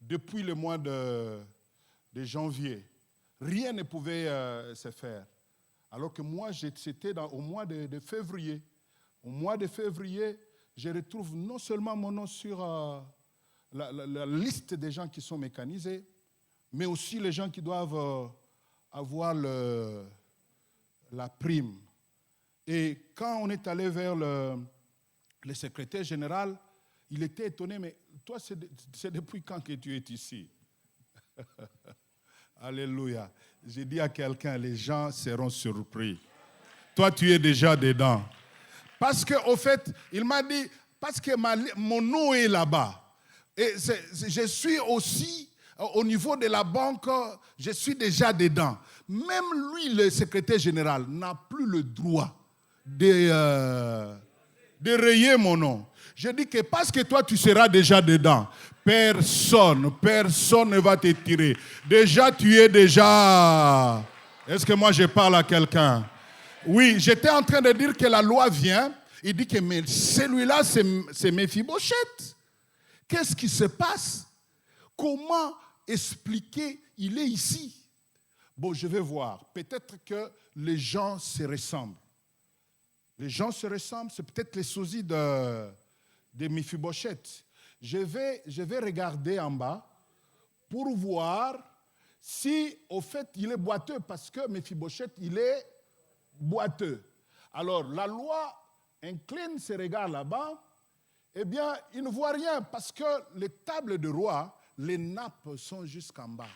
depuis le mois de janvier. Rien ne pouvait se faire. Alors que moi, c'était au mois de février. Au mois de février, je retrouve non seulement mon nom sur la liste des gens qui sont mécanisés, mais aussi les gens qui doivent avoir la prime. Et quand on est allé vers le secrétaire général, il était étonné, mais toi, c'est depuis quand que tu es ici? Alléluia. J'ai dit à quelqu'un, les gens seront surpris. Toi, tu es déjà dedans. Parce qu'au fait, il m'a dit, parce que mon nom est là-bas. Et je suis aussi, au niveau de la banque, je suis déjà dedans. Même lui, le secrétaire général, n'a plus le droit de rayer mon nom. Je dis que parce que toi, tu seras déjà dedans, personne ne va te tirer. Déjà, tu es déjà... Est-ce que moi, je parle à quelqu'un? Oui, j'étais en train de dire que la loi vient. Il dit que mais celui-là, c'est Méphibosheth. Qu'est-ce qui se passe? Comment expliquer? Il est ici. Bon, je vais voir. Peut-être que les gens se ressemblent. Les gens se ressemblent, c'est peut-être les sosies de Méphibosheth. Je vais regarder en bas pour voir si, au fait, il est boiteux, parce que Méphibosheth, il est boiteux. Alors, la loi incline ses regards là-bas eh bien, il ne voit rien parce que les tables de roi, les nappes sont jusqu'en bas.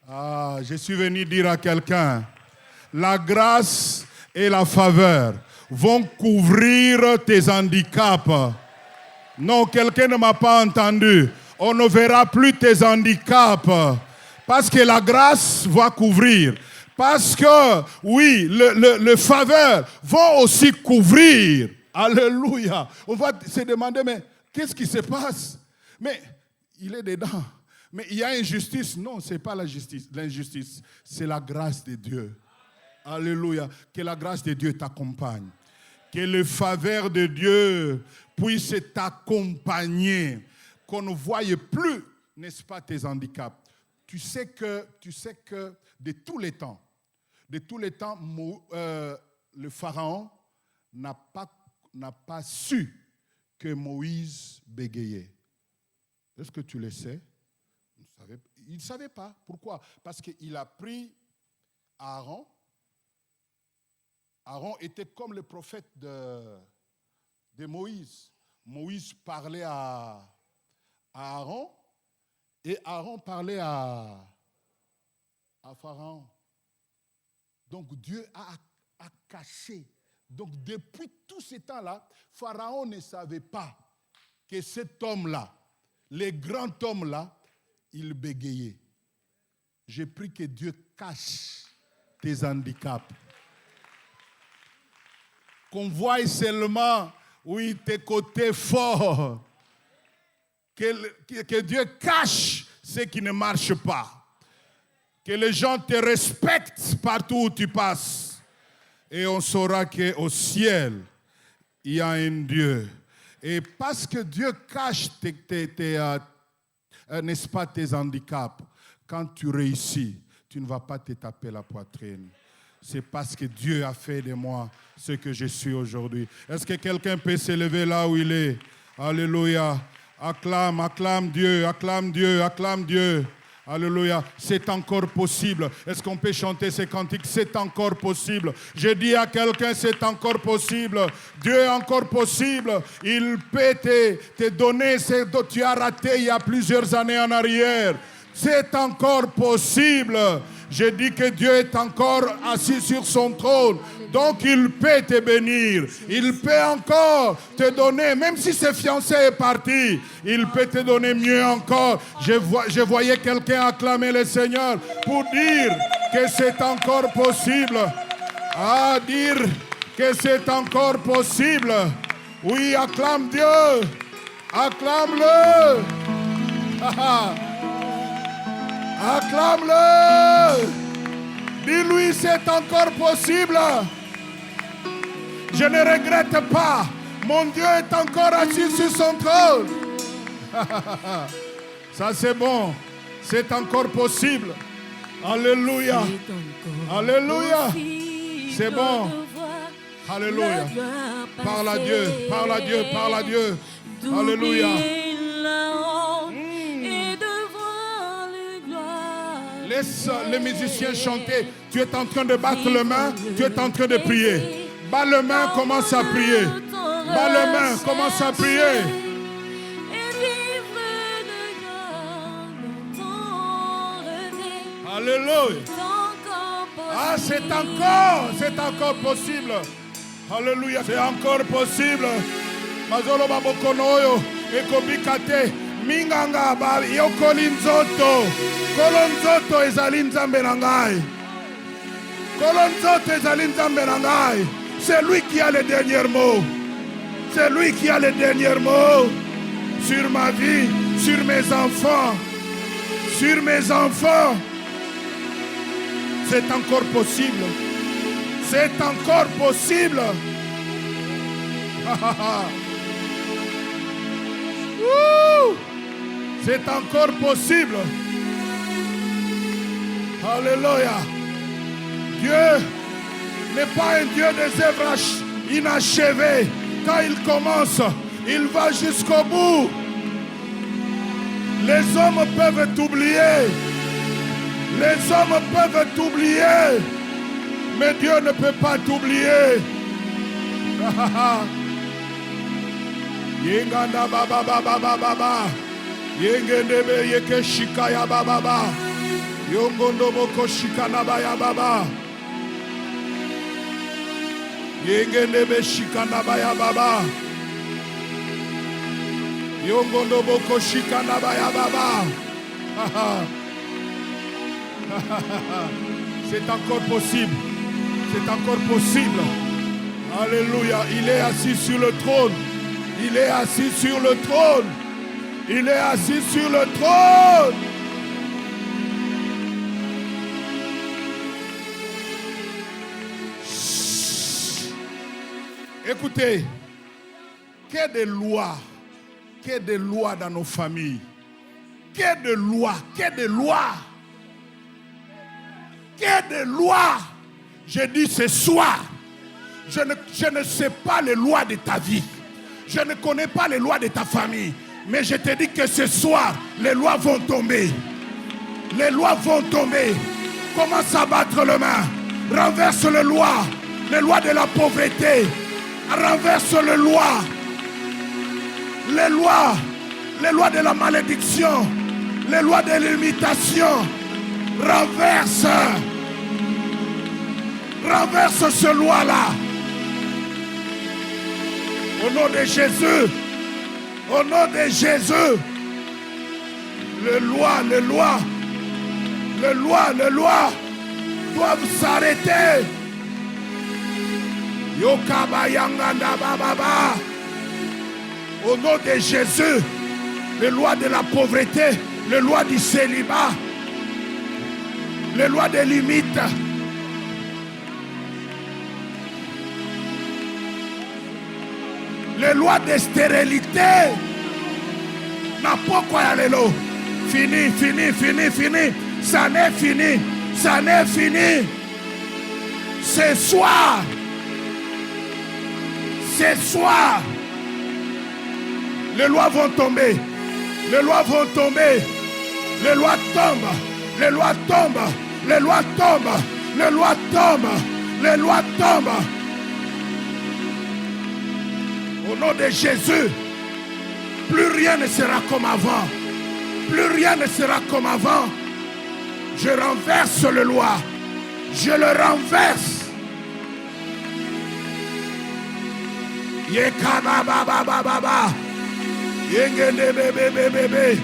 Ah, je suis venu dire à quelqu'un, la grâce et la faveur vont couvrir tes handicaps. Non, quelqu'un ne m'a pas entendu. On ne verra plus tes handicaps parce que la grâce va couvrir. Parce que, oui, le faveur va aussi couvrir. Alléluia. On va se demander, mais qu'est-ce qui se passe? Mais il est dedans. Mais il y a injustice. Non, ce n'est pas la justice. L'injustice, c'est la grâce de Dieu. Alléluia. Que la grâce de Dieu t'accompagne. Que le faveur de Dieu puisse t'accompagner. Qu'on ne voie plus, n'est-ce pas, tes handicaps. Tu sais que de tous les temps, le Pharaon n'a pas su que Moïse bégayait. Est-ce que tu le sais? Il ne savait pas. Pourquoi? Parce qu'il a pris Aaron. Aaron était comme le prophète de Moïse. Moïse parlait à Aaron et Aaron parlait à Pharaon. Donc Dieu a caché. Donc depuis tout ce temps-là, Pharaon ne savait pas que cet homme-là, le grand homme-là, il bégayait. J'ai pris que Dieu cache tes handicaps. Qu'on voie seulement, oui, tes côtés forts. Que Dieu cache ce qui ne marche pas. Que les gens te respectent partout où tu passes. Et on saura qu'au ciel, il y a un Dieu. Et parce que Dieu cache n'est-ce pas, tes handicaps, quand tu réussis, tu ne vas pas te taper la poitrine. C'est parce que Dieu a fait de moi ce que je suis aujourd'hui. Est-ce que quelqu'un peut se lever là où il est? Alléluia. Acclame, acclame Dieu, acclame Dieu, acclame Dieu. Alléluia. C'est encore possible. Est-ce qu'on peut chanter ces cantiques? C'est encore possible. Je dis à quelqu'un, c'est encore possible. Dieu est encore possible. Il peut te donner ce dont tu as raté il y a plusieurs années en arrière. C'est encore possible. Je dis que Dieu est encore assis sur son trône. Donc il peut te bénir. Il peut encore te donner, même si ce fiancé est parti, il peut te donner mieux encore. Je voyais quelqu'un acclamer le Seigneur pour dire que c'est encore possible. À dire que c'est encore possible. Oui, acclame Dieu. Acclame-le. Acclame-le. Dis-lui, c'est encore possible. Je ne regrette pas. Mon Dieu est encore assis sur son trône. Ça c'est bon. C'est encore possible. Alléluia. Alléluia. C'est bon. Alléluia. Parle à Dieu. Parle à Dieu. Parle à Dieu. Alléluia. Laisse les musiciens chanter. Tu es en train de battre les mains. Tu es en train de prier. Bas les mains, commence à prier. Bas les mains, commence à prier. Alléluia. Ah, c'est encore possible. Alléluia, c'est encore possible. Mazolo babokonoyo ekobikate minganga ba yokolinzoto. Kolonzoto ezali nzambe na ngai. Kolonzoto ezali nzambe na ngai. C'est lui qui a le dernier mot. C'est lui qui a le dernier mot sur ma vie, sur mes enfants. Sur mes enfants. C'est encore possible. C'est encore possible. C'est encore possible. Alléluia. Dieu n'est pas un Dieu des œuvres inachevées. Quand il commence, il va jusqu'au bout. Les hommes peuvent t'oublier. Les hommes peuvent t'oublier. Mais Dieu ne peut pas t'oublier. Yenganda baba baba baba. Yengendebe yeke shikaya baba. Yongondo boko shikana baya baba. Yengendebe shikana baya baba. Yongondo boko shikana baya baba. C'est encore possible. C'est encore possible. Alléluia. Il est assis sur le trône. Il est assis sur le trône. Il est assis sur le trône. Écoutez, qu'il y ait des lois, qu'il y ait des lois dans nos familles, qu'il y ait des lois, qu'il y ait des lois, qu'il y ait des lois. Je dis ce soir, je ne sais pas les lois de ta vie, je ne connais pas les lois de ta famille, mais je te dis que ce soir, les lois vont tomber. Les lois vont tomber. Commence à battre les mains. Renverse les lois de la pauvreté. Renverse les lois de la malédiction, les lois de l'imitation. Renverse ce loi-là. Au nom de Jésus. Au nom de Jésus. Les lois doivent s'arrêter. Au nom de Jésus, les lois de la pauvreté, les lois du célibat, les lois des limites, les lois de stérilité. N'a pas quoi y aller là. Fini. Ça n'est fini. Ce soir, les lois vont tomber. Les lois tombent. Au nom de Jésus, plus rien ne sera comme avant. Je renverse les lois. Je le renverse. Yekana baba baba. Yengene bebe.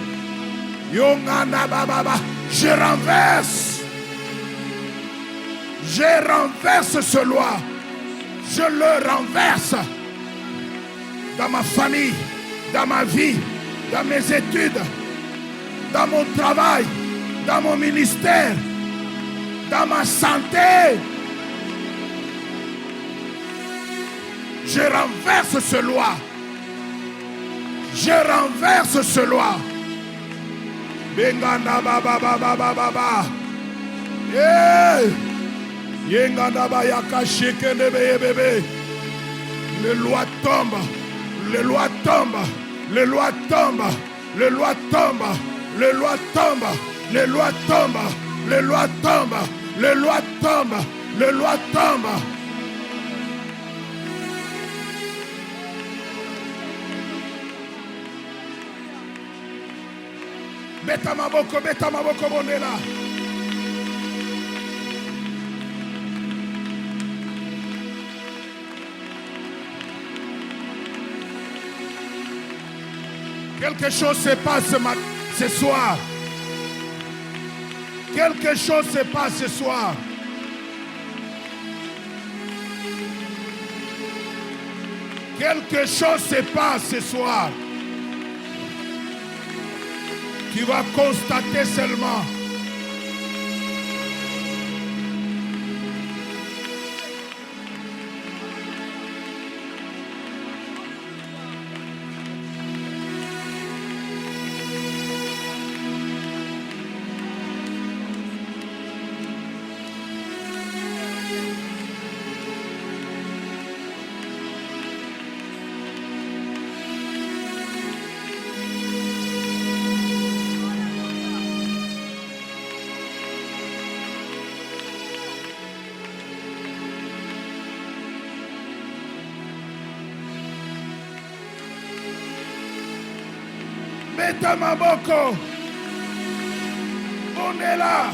Yongana baba. Je renverse ce loi. Je le renverse. Dans ma famille, dans ma vie, dans mes études, dans mon travail, dans mon ministère, dans ma santé. Je renverse ce loi. Benganda baba baba baba. Yenganda ba yaka shekene bebe. Les lois tombent. Beta maboko bonela. Quelque chose se passe ce soir. Quelque chose se passe ce soir. Quelque chose se passe ce soir. Tu vas constater seulement. Beta Maboko. On est là.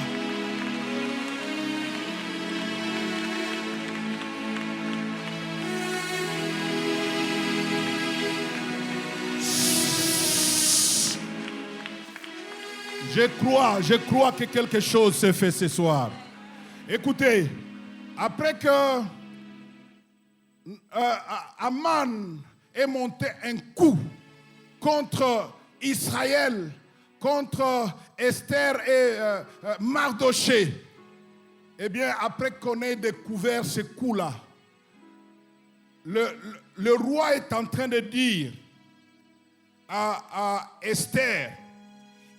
Je crois que quelque chose s'est fait ce soir. Écoutez, après que Aman ait monté un coup contre Israël, contre Esther et Mardoché, eh bien, après qu'on ait découvert ce coup-là, le roi est en train de dire à Esther,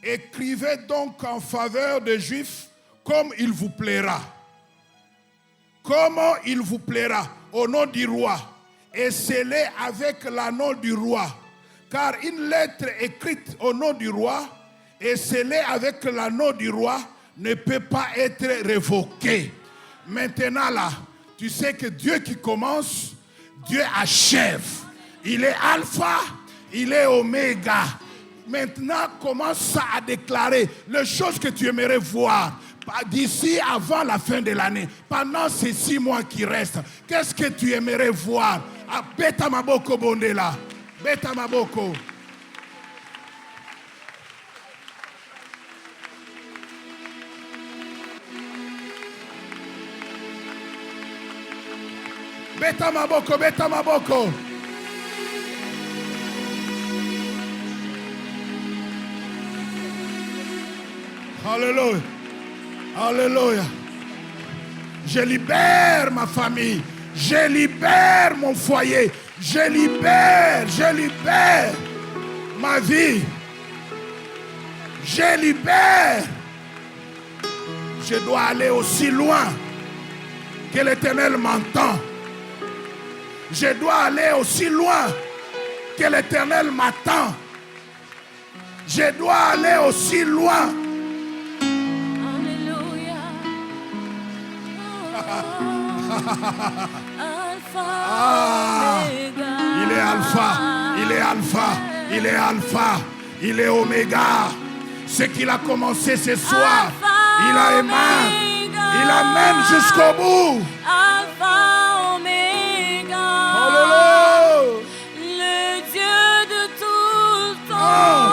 écrivez donc en faveur des Juifs comme il vous plaira. Comment il vous plaira au nom du roi. Et scellez avec l'anneau du roi. Car une lettre écrite au nom du roi et scellée avec l'anneau du roi ne peut pas être révoquée. Maintenant là, tu sais que Dieu qui commence, Dieu achève. Il est alpha, il est oméga. Maintenant, commence à déclarer les choses que tu aimerais voir d'ici avant la fin de l'année. Pendant ces 6 mois qui restent, qu'est-ce que tu aimerais voir? Beta Maboko Bondela. Beta Maboko. Beta Maboko, Beta Maboko. Alléluia. Alléluia. Je libère ma famille. Je libère mon foyer. Je libère ma vie. Je libère. Je dois aller aussi loin que l'Éternel m'entend. Je dois aller aussi loin que l'Éternel m'attend. Je dois aller aussi loin. Il est alpha, il est alpha, il est alpha, il est oméga. Ce qu'il a commencé ce soir, il amène jusqu'au bout. Alpha, oméga. Hallelujah. Le Dieu de tout le temps.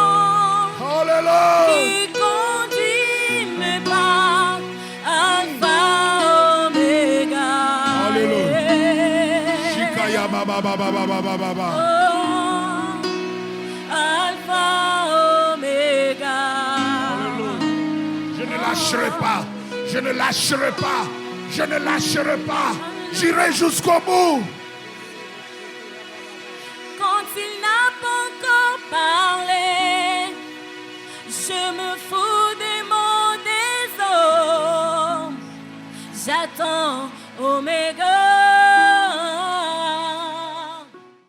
Hallelujah. Qui conduit mes pas. Alpha, oméga. Hallelujah. Shikaya baba baba baba baba. Oh, Alpha, oméga. Je ne lâcherai pas. Je ne lâcherai pas. Je ne lâcherai pas. J'irai jusqu'au bout. Quand il n'a pas encore parlé, je me fous des mots des hommes. J'attends, Oméga.